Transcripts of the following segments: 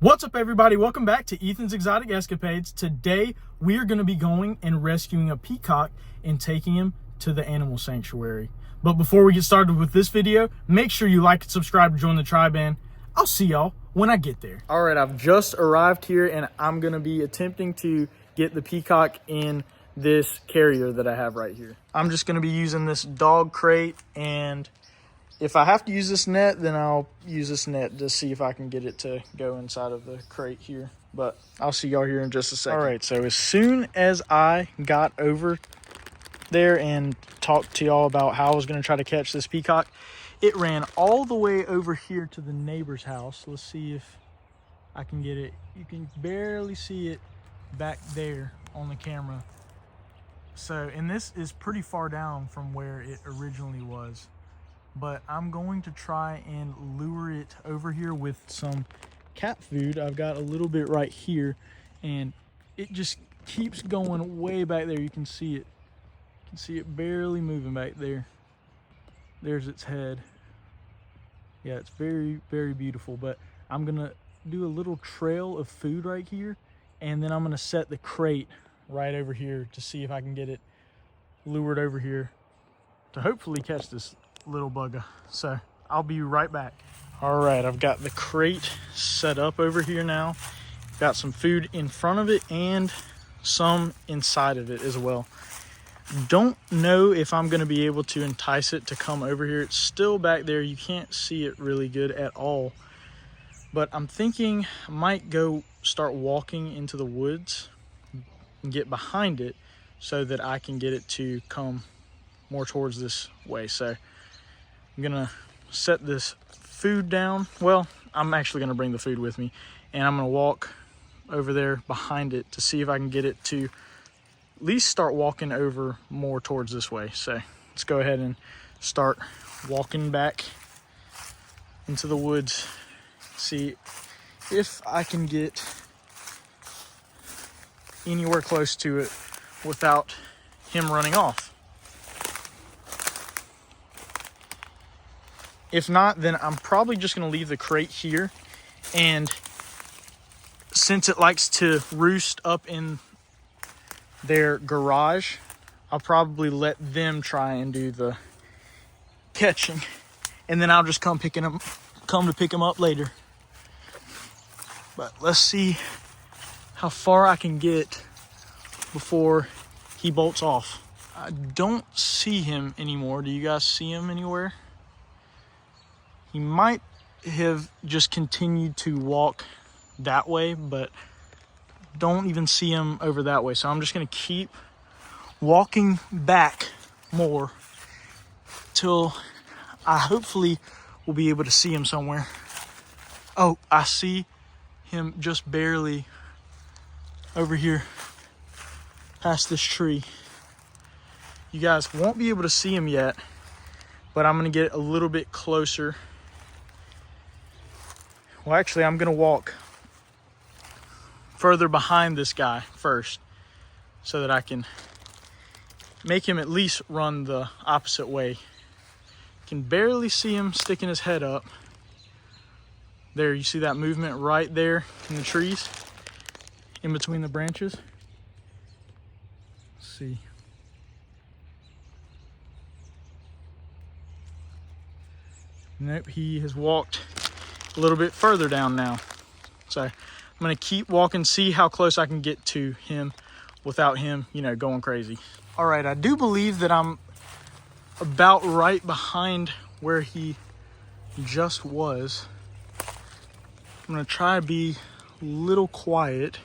What's up, everybody? Welcome back to Ethan's Exotic Escapades. Today we are going to be going and rescuing a peacock and taking him to the animal sanctuary. But before we get started with this video, make sure you like and subscribe to join the tribe, and I'll see y'all when I get there. All right, I've just arrived here and I'm going to be attempting to get the peacock in this carrier that I have right here. I'm just going to be using this dog crate, and if I have to use this net, then I'll use this net to see if I can get it to go inside of the crate here. But I'll see y'all here in just a second. All right, so as soon as I got over there and talked to y'all about how I was going to try to catch this peacock, it ran all the way over here to the neighbor's house. Let's see if I can get it. You can barely see it back there on the camera. So, and this is pretty far down from where it originally was. But I'm going to try and lure it over here with some cat food. I've got a little bit right here, and it just keeps going way back there. You can see it. You can see it barely moving back there. There's its head. Yeah, it's very, very beautiful. But I'm gonna do a little trail of food right here, and then I'm gonna set the crate right over here to see if I can get it lured over here to hopefully catch this little bugger. So I'll be right back. All right, I've got the crate set up over here now. Got some food in front of it and some inside of it as well. Don't know if I'm going to be able to entice it to come over here. It's still back there. You can't see it really good at all. But I'm thinking I might go start walking into the woods and get behind it so that I can get it to come more towards this way. So I'm gonna set this food down. Well, I'm actually gonna bring the food with me, and I'm gonna walk over there behind it to see if I can get it to at least start walking over more towards this way. So let's go ahead and start walking back into the woods, see if I can get anywhere close to it without him running off. If not, then I'm probably just going to leave the crate here, and since it likes to roost up in their garage, I'll probably let them try and do the catching, and then I'll just come to pick him up later. But let's see how far I can get before he bolts off. I don't see him anymore. Do you guys see him anywhere? He might have just continued to walk that way, but don't even see him over that way. So I'm just going to keep walking back more till I hopefully will be able to see him somewhere. Oh, I see him just barely over here past this tree. You guys won't be able to see him yet, but I'm going to get a little bit closer. Well, actually, I'm going to walk further behind this guy first so that I can make him at least run the opposite way. Can barely see him sticking his head up. There, you see that movement right there in the trees, in between the branches? Let's see. Nope, he has walked a little bit further down now. So I'm gonna keep walking, see how close I can get to him without him, going crazy. All right, I do believe that I'm about right behind where he just was. I'm gonna try to be a little quiet,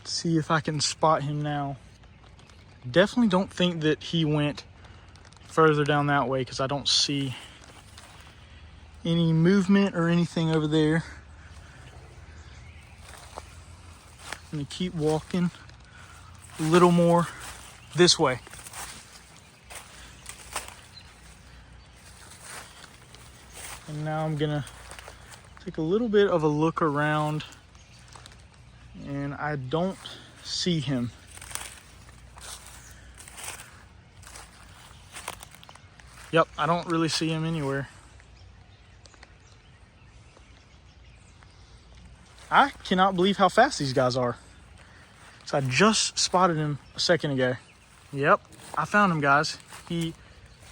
see if I can spot him now. Definitely don't think that he went further down that way because I don't see any movement or anything over there. I'm gonna keep walking a little more this way. And now I'm gonna take a little bit of a look around, and I don't see him. Yep, I don't really see him anywhere. I cannot believe how fast these guys are. So I just spotted him a second ago. Yep, I found him, guys. He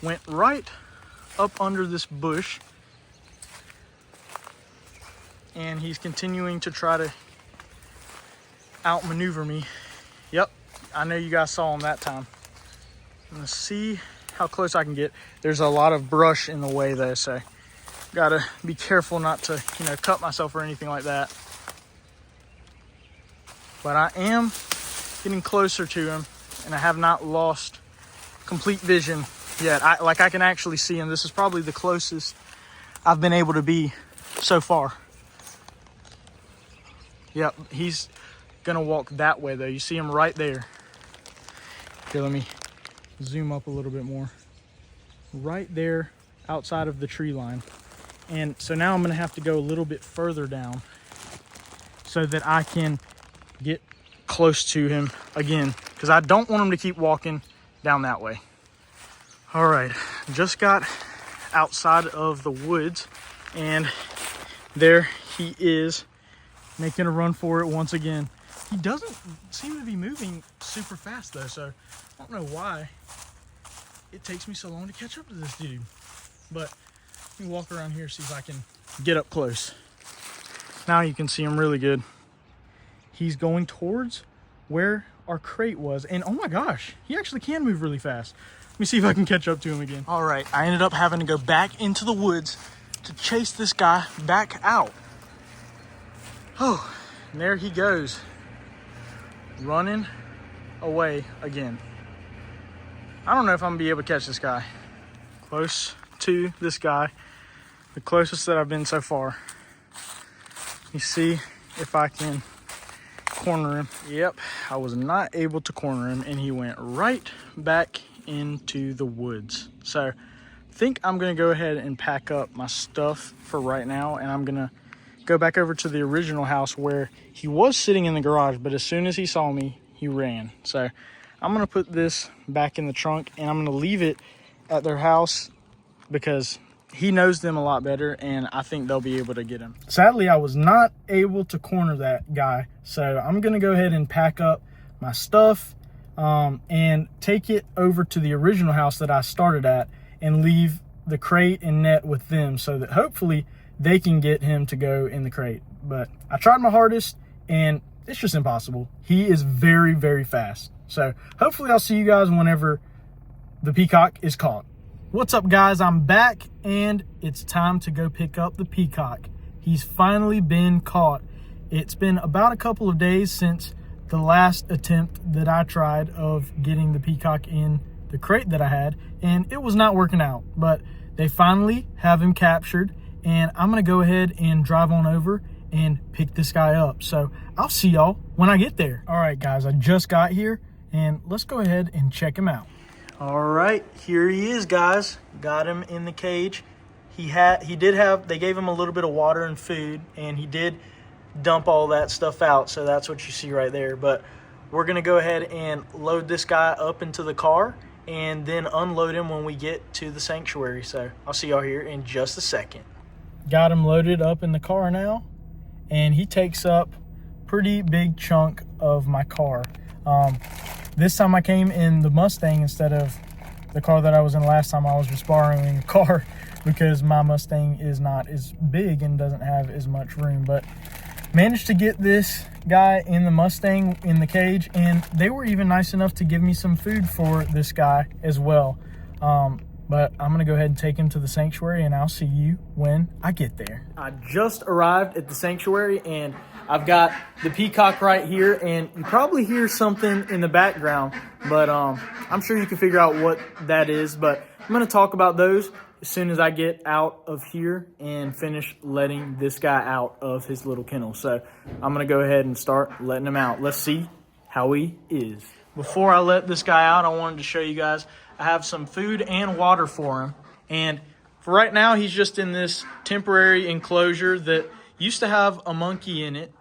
went right up under this bush, and he's continuing to try to outmaneuver me. Yep, I know you guys saw him that time. I'm gonna see how close I can get. There's a lot of brush in the way though, so gotta be careful not to, you know, cut myself or anything like that. But I am getting closer to him, and I have not lost complete vision yet. I can actually see him. This is probably the closest I've been able to be so far. Yep, he's gonna walk that way though. You see him right there. Here, let me zoom up a little bit more. Right there outside of the tree line. And so now I'm gonna have to go a little bit further down so that I can get close to him again, because I don't want him to keep walking down that way. All right, just got outside of the woods, and there he is, making a run for it once again. He doesn't seem to be moving super fast though, so I don't know why it takes me so long to catch up to this dude. But let me walk around here, see if I can get up close. Now you can see him really good. He's going towards where our crate was, and oh my gosh, he actually can move really fast. Let me see if I can catch up to him again. All right, I ended up having to go back into the woods to chase this guy back out. Oh, and there he goes, running away again. I don't know if I'm gonna be able to catch this guy. Close to this guy, the closest that I've been so far. You see if I can corner him. Yep, I was not able to corner him, and he went right back into the woods. So I think I'm gonna go ahead and pack up my stuff for right now, and I'm gonna go back over to the original house where he was sitting in the garage, but as soon as he saw me, he ran. So I'm gonna put this back in the trunk, and I'm gonna leave it at their house because he knows them a lot better, and I think they'll be able to get him. Sadly, I was not able to corner that guy, so I'm gonna go ahead and pack up my stuff and take it over to the original house that I started at and leave the crate and net with them so that hopefully they can get him to go in the crate. But I tried my hardest, and it's just impossible. He is very, very fast. So hopefully I'll see you guys whenever the peacock is caught. What's up, guys? I'm back, and it's time to go pick up the peacock. He's finally been caught. It's been about a couple of days since the last attempt that I tried of getting the peacock in the crate that I had, and it was not working out. But they finally have him captured, and I'm gonna go ahead and drive on over and pick this guy up. So I'll see y'all when I get there. All right, guys, I just got here, and let's go ahead and check him out. All right, here he is, guys. Got him in the cage. They gave him a little bit of water and food, and he did dump all that stuff out, so that's what you see right there. But we're gonna go ahead and load this guy up into the car and then unload him when we get to the sanctuary. So I'll see y'all here in just a second. Got him loaded up in the car now, and he takes up a pretty big chunk of my car. This time I came in the Mustang instead of the car that I was in last time. I was just borrowing a car because my Mustang is not as big and doesn't have as much room. But managed to get this guy in the Mustang in the cage, and they were even nice enough to give me some food for this guy as well. But I'm gonna go ahead and take him to the sanctuary, and I'll see you when I get there. I just arrived at the sanctuary, and I've got the peacock right here, and you probably hear something in the background, but I'm sure you can figure out what that is. But I'm gonna talk about those as soon as I get out of here and finish letting this guy out of his little kennel. So I'm gonna go ahead and start letting him out. Let's see how he is. Before I let this guy out, I wanted to show you guys I have some food and water for him. And for right now, he's just in this temporary enclosure that used to have a monkey in it,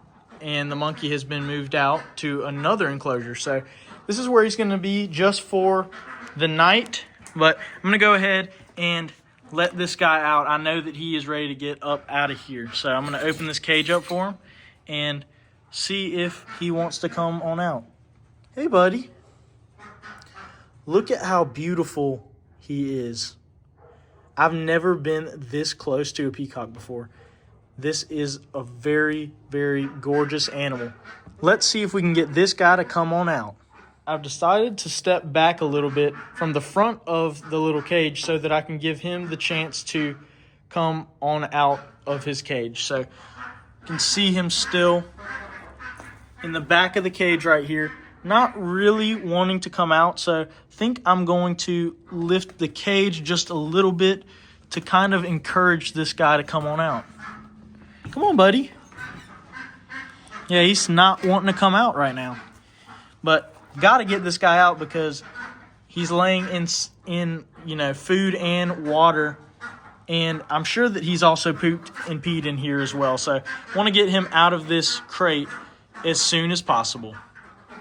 and the monkey has been moved out to another enclosure. So this is where he's going to be just for the night. But I'm going to go ahead and let this guy out. I know that he is ready to get up out of here. So I'm going to open this cage up for him, and see if he wants to come on out. Hey, buddy. Look at how beautiful he is. I've never been this close to a peacock before. This is a very, very gorgeous animal. Let's see if we can get this guy to come on out. I've decided to step back a little bit from the front of the little cage so that I can give him the chance to come on out of his cage. So you can see him still in the back of the cage right here, not really wanting to come out. So I think I'm going to lift the cage just a little bit to kind of encourage this guy to come on out. Come on, buddy. Yeah, he's not wanting to come out right now. But got to get this guy out because he's laying in food and water. And I'm sure that he's also pooped and peed in here as well. So I want to get him out of this crate as soon as possible.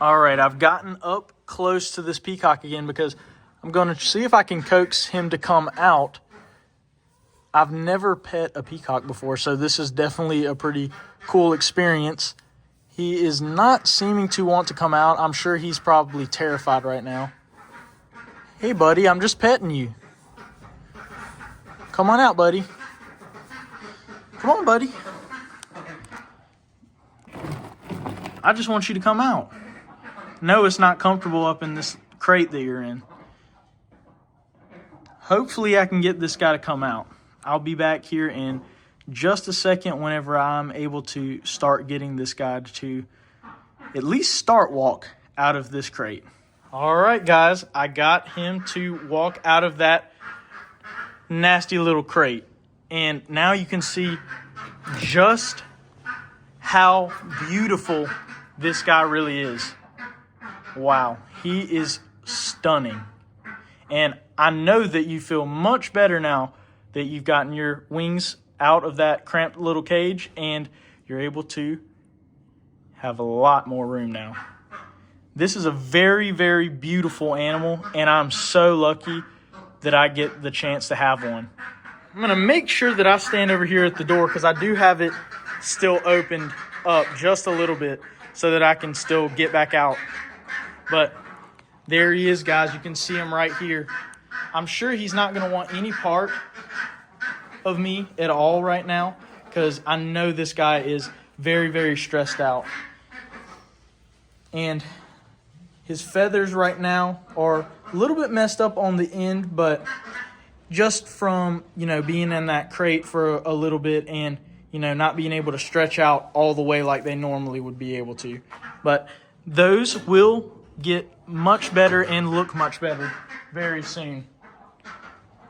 All right, I've gotten up close to this peacock again because I'm going to see if I can coax him to come out. I've never pet a peacock before, so this is definitely a pretty cool experience. He is not seeming to want to come out. I'm sure he's probably terrified right now. Hey, buddy, I'm just petting you. Come on out, buddy. Come on, buddy. I just want you to come out. No, it's not comfortable up in this crate that you're in. Hopefully I can get this guy to come out. I'll be back here in just a second whenever I'm able to start getting this guy to at least start walk out of this crate. All right, guys, I got him to walk out of that nasty little crate. And now you can see just how beautiful this guy really is. Wow, he is stunning. And I know that you feel much better now that you've gotten your wings out of that cramped little cage and you're able to have a lot more room now. This is a very, very beautiful animal, and I'm so lucky that I get the chance to have one. I'm going to make sure that I stand over here at the door because I do have it still opened up just a little bit so that I can still get back out. But there he is, guys. You can see him right here. I'm sure he's not going to want any part of me at all right now because I know this guy is very, very stressed out. And his feathers right now are a little bit messed up on the end, but just from, being in that crate for a little bit and, not being able to stretch out all the way like they normally would be able to. But those will get much better and look much better very soon.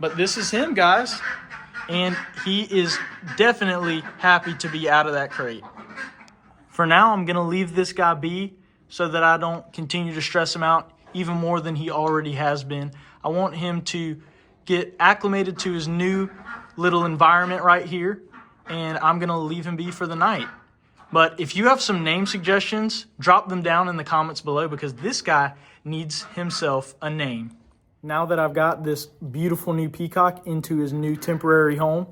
But this is him, guys. And he is definitely happy to be out of that crate. For now, I'm going to leave this guy be so that I don't continue to stress him out even more than he already has been. I want him to get acclimated to his new little environment right here, and I'm going to leave him be for the night. But if you have some name suggestions, drop them down in the comments below because this guy needs himself a name. Now that I've got this beautiful new peacock into his new temporary home,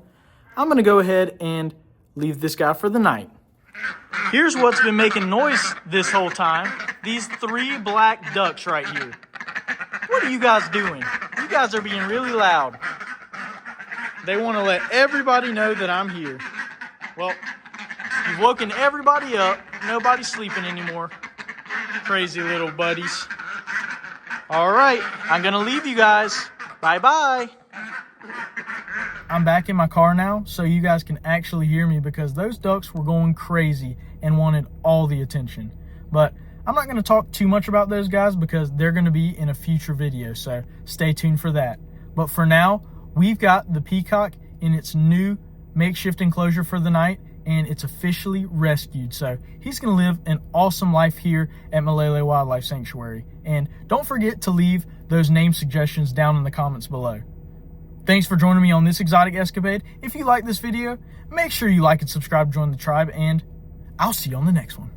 I'm going to go ahead and leave this guy for the night. Here's what's been making noise this whole time. These 3 black ducks right here. What are you guys doing? You guys are being really loud. They want to let everybody know that I'm here. Well, you've woken everybody up. Nobody's sleeping anymore. Crazy little buddies. All right, I'm going to leave you guys. Bye-bye. I'm back in my car now, so you guys can actually hear me because those ducks were going crazy and wanted all the attention. But I'm not going to talk too much about those guys because they're going to be in a future video, so stay tuned for that. But for now, we've got the peacock in its new makeshift enclosure for the night, and it's officially rescued. So he's going to live an awesome life here at Milele Wildlife Sanctuary. And don't forget to leave those name suggestions down in the comments below. Thanks for joining me on this exotic escapade. If you like this video, make sure you like and subscribe, join the tribe, and I'll see you on the next one.